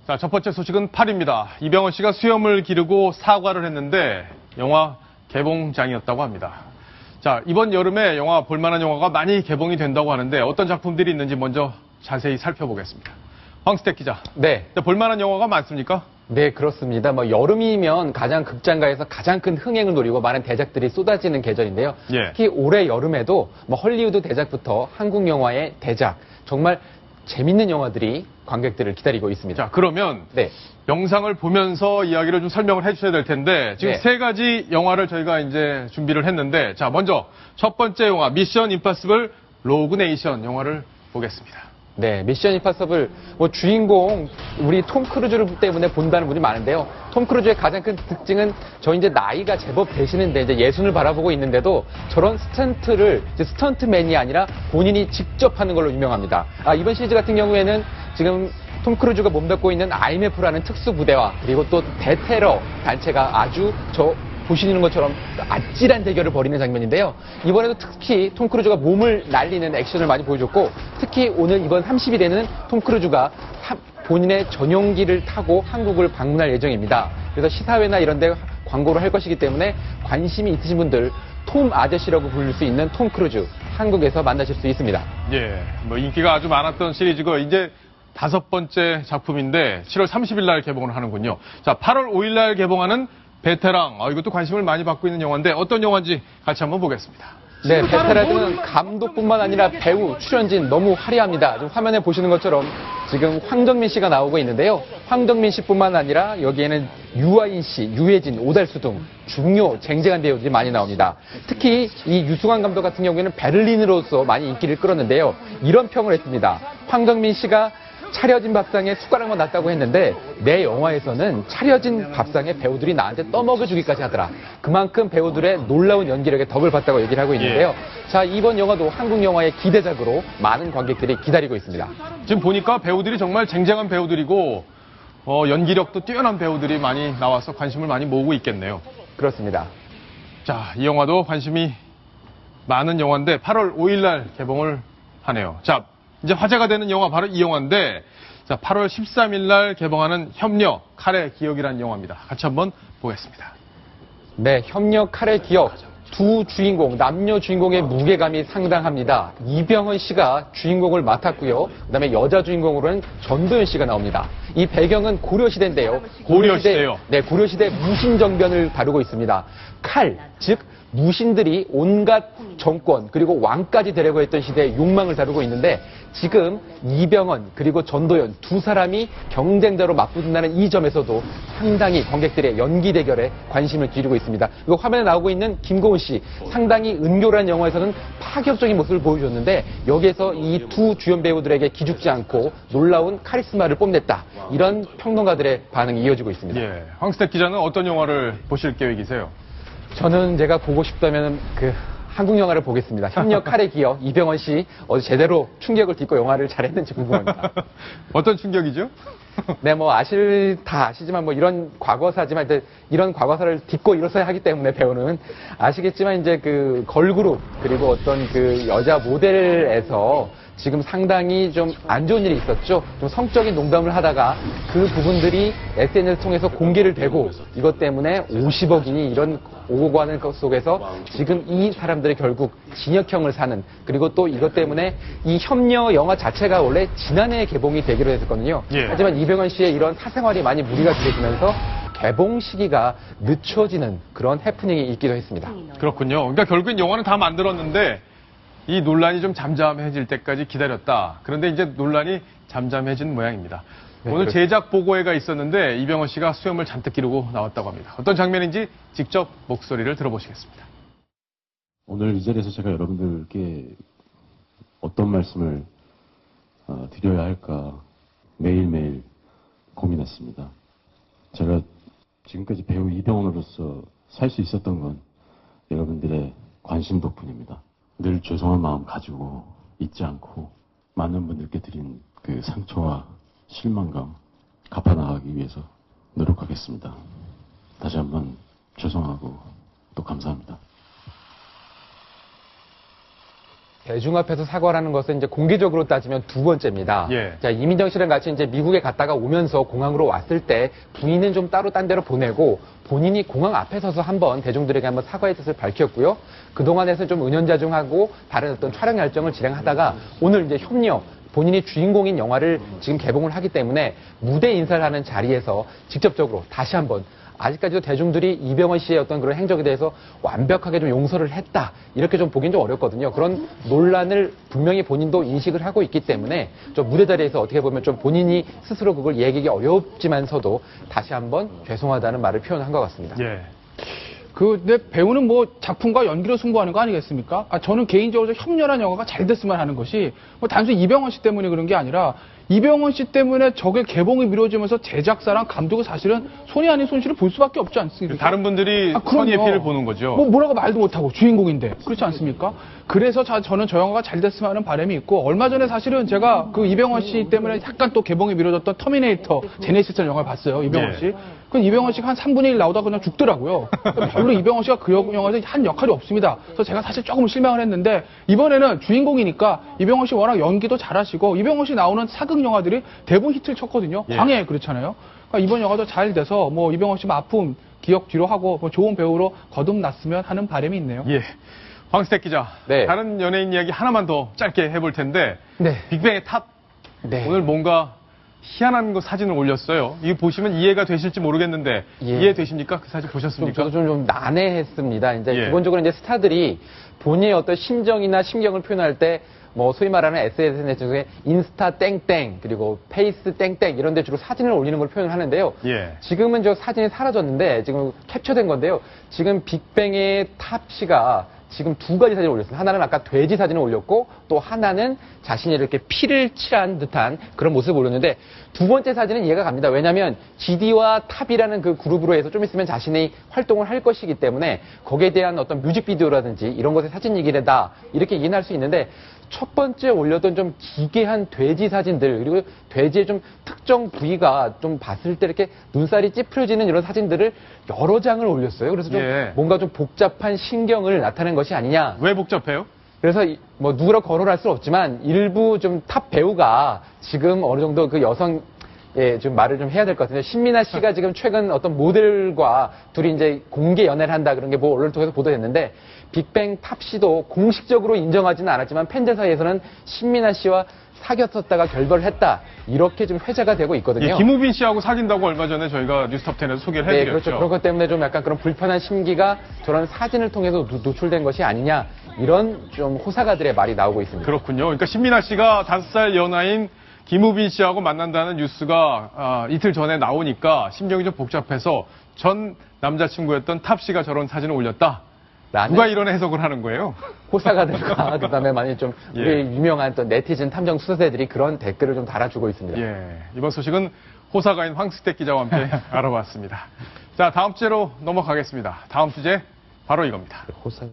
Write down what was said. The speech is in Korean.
자, 첫 번째 소식은 8위입니다. 이병헌 씨가 수염을 기르고 사과를 했는데 영화 개봉장이었다고 합니다. 자, 이번 여름에 영화 볼만한 영화가 많이 개봉이 된다고 하는데 어떤 작품들이 있는지 먼저 자세히 살펴보겠습니다. 황스택 기자. 네. 볼만한 영화가 많습니까? 네, 그렇습니다. 여름이면 가장 극장가에서 가장 큰 흥행을 노리고 많은 대작들이 쏟아지는 계절인데요. 예. 특히 올해 여름에도 헐리우드 대작부터 한국 영화의 대작, 정말 재밌는 영화들이 관객들을 기다리고 있습니다. 자, 그러면 네. 영상을 보면서 이야기를 좀 설명을 해주셔야 될 텐데 지금 네. 세 가지 영화를 저희가 이제 준비를 했는데 자, 먼저 첫 번째 영화 미션 임파서블 로그 네이션 영화를 보겠습니다. 네, 미션 임파서블 주인공 우리 톰 크루즈 때문에 본다는 분이 많은데요. 톰 크루즈의 가장 큰 특징은 저 이제 나이가 제법 되시는데 이제 예순을 바라보고 있는데도 저런 스턴트를 이제 스턴트맨이 아니라 본인이 직접 하는 걸로 유명합니다. 이번 시리즈 같은 경우에는 지금 톰 크루즈가 몸담고 있는 IMF라는 특수 부대와 그리고 또 대테러 단체가 아주 보시는 것처럼 아찔한 대결을 벌이는 장면인데요. 이번에도 특히 톰 크루즈가 몸을 날리는 액션을 많이 보여줬고 특히 오늘 이번 30일에는 톰 크루즈가 본인의 전용기를 타고 한국을 방문할 예정입니다. 그래서 시사회나 이런 데 광고를 할 것이기 때문에 관심이 있으신 분들 톰 아저씨라고 부를 수 있는 톰 크루즈 한국에서 만나실 수 있습니다. 예, 인기가 아주 많았던 시리즈고 이제 다섯 번째 작품인데 7월 30일 날 개봉을 하는군요. 자, 8월 5일 날 개봉하는 베테랑. 이것도 관심을 많이 받고 있는 영화인데 어떤 영화인지 같이 한번 보겠습니다. 네, 베테랑은 감독뿐만 아니라 배우, 출연진 너무 화려합니다. 지금 화면에 보시는 것처럼 지금 황정민 씨가 나오고 있는데요. 황정민 씨뿐만 아니라 여기에는 유아인 씨, 유해진, 오달수 등 중요 쟁쟁한 배우들이 많이 나옵니다. 특히 이 유승환 감독 같은 경우에는 베를린으로서 많이 인기를 끌었는데요. 이런 평을 했습니다. 황정민 씨가 차려진 밥상에 숟가락만 놨다고 했는데 내 영화에서는 차려진 밥상에 배우들이 나한테 떠먹여주기까지 하더라. 그만큼 배우들의 놀라운 연기력에 덕을 봤다고 얘기를 하고 있는데요. 자, 이번 영화도 한국 영화의 기대작으로 많은 관객들이 기다리고 있습니다. 지금 보니까 배우들이 정말 쟁쟁한 배우들이고 연기력도 뛰어난 배우들이 많이 나와서 관심을 많이 모으고 있겠네요. 그렇습니다. 자, 이 영화도 관심이 많은 영화인데 8월 5일 날 개봉을 하네요. 자, 이제 화제가 되는 영화 바로 이 영화인데 자, 8월 13일 날 개봉하는 협력 칼의 기억이라는 영화입니다. 같이 한번 보겠습니다. 네, 협력 칼의 기억. 두 주인공, 남녀 주인공의 무게감이 상당합니다. 이병헌 씨가 주인공을 맡았고요. 그다음에 여자 주인공으로는 전도연 씨가 나옵니다. 이 배경은 고려시대인데요. 고려시대요? 네, 고려시대 무신정변을 다루고 있습니다. 칼, 즉 무신들이 온갖 정권 그리고 왕까지 되려고 했던 시대의 욕망을 다루고 있는데 지금 이병헌 그리고 전도연 두 사람이 경쟁자로 맞붙는다는 이 점에서도 상당히 관객들의 연기 대결에 관심을 기울이고 있습니다. 그리고 화면에 나오고 있는 김고은 씨 상당히 은교란 영화에서는 파격적인 모습을 보여줬는데 여기에서 이 두 주연 배우들에게 기죽지 않고 놀라운 카리스마를 뽐냈다. 이런 평론가들의 반응이 이어지고 있습니다. 예, 황스택 기자는 어떤 영화를 보실 계획이세요? 저는 제가 보고 싶다면 한국 영화를 보겠습니다. 협력 칼의 기억 이병헌 씨 어제 제대로 충격을 딛고 영화를 잘했는지 궁금합니다. 어떤 충격이죠? 네, 다 아시지만 이런 과거사지만 이런 과거사를 딛고 일어서야 하기 때문에 배우는 아시겠지만 이제 걸그룹 그리고 어떤 여자 모델에서 지금 상당히 좀 안 좋은 일이 있었죠. 좀 성적인 농담을 하다가 그 부분들이 SNS 통해서 공개를 되고 이것 때문에 50억인이 이런 오고 가는 것 속에서 지금 이 사람들이 결국 징역형을 사는 그리고 또 이것 때문에 이 협력 영화 자체가 원래 지난해에 개봉이 되기로 했었거든요. 예. 하지만 이병헌 씨의 이런 사생활이 많이 무리가 되면서 개봉 시기가 늦춰지는 그런 해프닝이 있기도 했습니다. 그렇군요. 그러니까 결국엔 영화는 다 만들었는데 이 논란이 좀 잠잠해질 때까지 기다렸다. 그런데 이제 논란이 잠잠해진 모양입니다. 네, 오늘 그렇습니다. 제작 보고회가 있었는데 이병헌 씨가 수염을 잔뜩 기르고 나왔다고 합니다. 어떤 장면인지 직접 목소리를 들어보시겠습니다. 오늘 이 자리에서 제가 여러분들께 어떤 말씀을 드려야 할까 매일매일 고민했습니다. 제가 지금까지 배우 이병헌으로서 살 수 있었던 건 여러분들의 관심 덕분입니다. 늘 죄송한 마음 가지고 잊지 않고 많은 분들께 드린 그 상처와 실망감 갚아나가기 위해서 노력하겠습니다. 다시 한번 죄송하고 또 감사합니다. 대중 앞에서 사과라는 것은 이제 공개적으로 따지면 두 번째입니다. 예. 자, 이민정 씨랑 같이 이제 미국에 갔다가 오면서 공항으로 왔을 때 부인은 좀 따로 딴 데로 보내고 본인이 공항 앞에 서서 한번 대중들에게 한번 사과의 뜻을 밝혔고요. 그동안에서 좀 은연자중하고 다른 어떤 촬영 일정을 진행하다가 오늘 이제 협력, 본인이 주인공인 영화를 지금 개봉을 하기 때문에 무대 인사를 하는 자리에서 직접적으로 다시 한번 아직까지도 대중들이 이병헌 씨의 어떤 그런 행적에 대해서 완벽하게 좀 용서를 했다. 이렇게 좀 보긴 좀 어렵거든요. 그런 논란을 분명히 본인도 인식을 하고 있기 때문에 좀 무대 자리에서 어떻게 보면 좀 본인이 스스로 그걸 얘기하기 어렵지만서도 다시 한번 죄송하다는 말을 표현한 것 같습니다. 예. 근데 배우는 뭐 작품과 연기로 승부하는 거 아니겠습니까? 저는 개인적으로 협렬한 영화가 잘 됐으면 하는 것이 뭐 단순히 이병헌 씨 때문에 그런 게 아니라 이병헌 씨 때문에 저게 개봉이 미뤄지면서 제작사랑 감독이 사실은 손이 아닌 손실을 볼 수밖에 없지 않습니까? 다른 분들이 선의의 그럼요. 피해를 보는 거죠. 뭐라고 말도 못하고 주인공인데 그렇지 않습니까? 그래서 저는 저 영화가 잘 됐으면 하는 바람이 있고 얼마 전에 사실은 제가 그 이병헌 씨 때문에 약간 또 개봉이 미뤄졌던 터미네이터 제네시스라는 영화를 봤어요. 이병헌 예. 씨. 그 이병헌 씨가 한 3분의 1 나오다 그냥 죽더라고요. 별로 이병헌 씨가 그 영화에서 한 역할이 없습니다. 그래서 제가 사실 조금 실망을 했는데 이번에는 주인공이니까 이병헌 씨 워낙 연기도 잘하시고 이병헌 씨 나오는 사극 영화들이 대부분 히트를 쳤거든요. 예. 광해 그렇잖아요. 그러니까 이번 영화도 잘 돼서 뭐 이병헌 씨 아픔 기억 뒤로 하고 뭐 좋은 배우로 거듭났으면 하는 바람이 있네요. 예. 황스택 기자. 네. 다른 연예인 이야기 하나만 더 짧게 해볼 텐데. 네. 빅뱅의 탑. 네. 오늘 뭔가 희한한 거 사진을 올렸어요. 이거 보시면 이해가 되실지 모르겠는데 예. 이해되십니까? 그 사진 보셨습니까? 저도 좀 난해했습니다. 이제 예. 기본적으로 이제 스타들이 본인의 어떤 심정이나 심경을 표현할 때 뭐 소위 말하는 SNS 중에 인스타 땡땡 그리고 페이스 땡땡 이런 데 주로 사진을 올리는 걸 표현을 하는데요. 예. 지금은 저 사진이 사라졌는데 지금 캡처된 건데요. 지금 빅뱅의 탑 씨가 지금 두 가지 사진을 올렸습니다. 하나는 아까 돼지 사진을 올렸고 또 하나는 자신이 이렇게 피를 칠한 듯한 그런 모습을 올렸는데 두 번째 사진은 이해가 갑니다. 왜냐하면 GD와 탑이라는 그 그룹으로 해서 좀 있으면 자신이 활동을 할 것이기 때문에 거기에 대한 어떤 뮤직비디오라든지 이런 것의 사진이기다 이렇게 이해할 수 있는데 첫 번째 올렸던 좀 기괴한 돼지 사진들 그리고 돼지의 좀 특정 부위가 좀 봤을 때 이렇게 눈살이 찌푸려지는 이런 사진들을 여러 장을 올렸어요. 그래서 좀 예. 뭔가 좀 복잡한 신경을 나타낸 것이 아니냐. 왜 복잡해요? 그래서 뭐 누구라 거론할 수는 없지만 일부 좀 탑 배우가 지금 어느 정도 그 여성 좀 말을 좀 해야 될 것 같은데 신민아 씨가 지금 최근 어떤 모델과 둘이 이제 공개 연애를 한다 그런 게 뭐 언론을 통해서 보도됐는데 빅뱅 탑 씨도 공식적으로 인정하지는 않았지만 팬들 사이에서는 신민아 씨와 사귀었었다가 결별을 했다 이렇게 좀 회자가 되고 있거든요. 예, 김우빈 씨하고 사귄다고 얼마 전에 저희가 뉴스톱10에서 소개를 네, 해드렸죠. 그렇죠. 그런 것 때문에 좀 약간 그런 불편한 심기가 저런 사진을 통해서 노출된 것이 아니냐 이런 좀 호사가들의 말이 나오고 있습니다. 그렇군요. 그러니까 신민아 씨가 5살 연하인 김우빈 씨하고 만난다는 뉴스가 이틀 전에 나오니까 심정이 좀 복잡해서 전 남자친구였던 탑 씨가 저런 사진을 올렸다. 라는 누가 이런 해석을 하는 거예요? 호사가들과 그다음에 많이 좀 예. 우리 유명한 또 네티즌 탐정 수사대들이 그런 댓글을 좀 달아주고 있습니다. 예, 이번 소식은 호사가인 황스택 기자와 함께 알아봤습니다. 자, 다음 주제로 넘어가겠습니다. 다음 주제 바로 이겁니다. 호사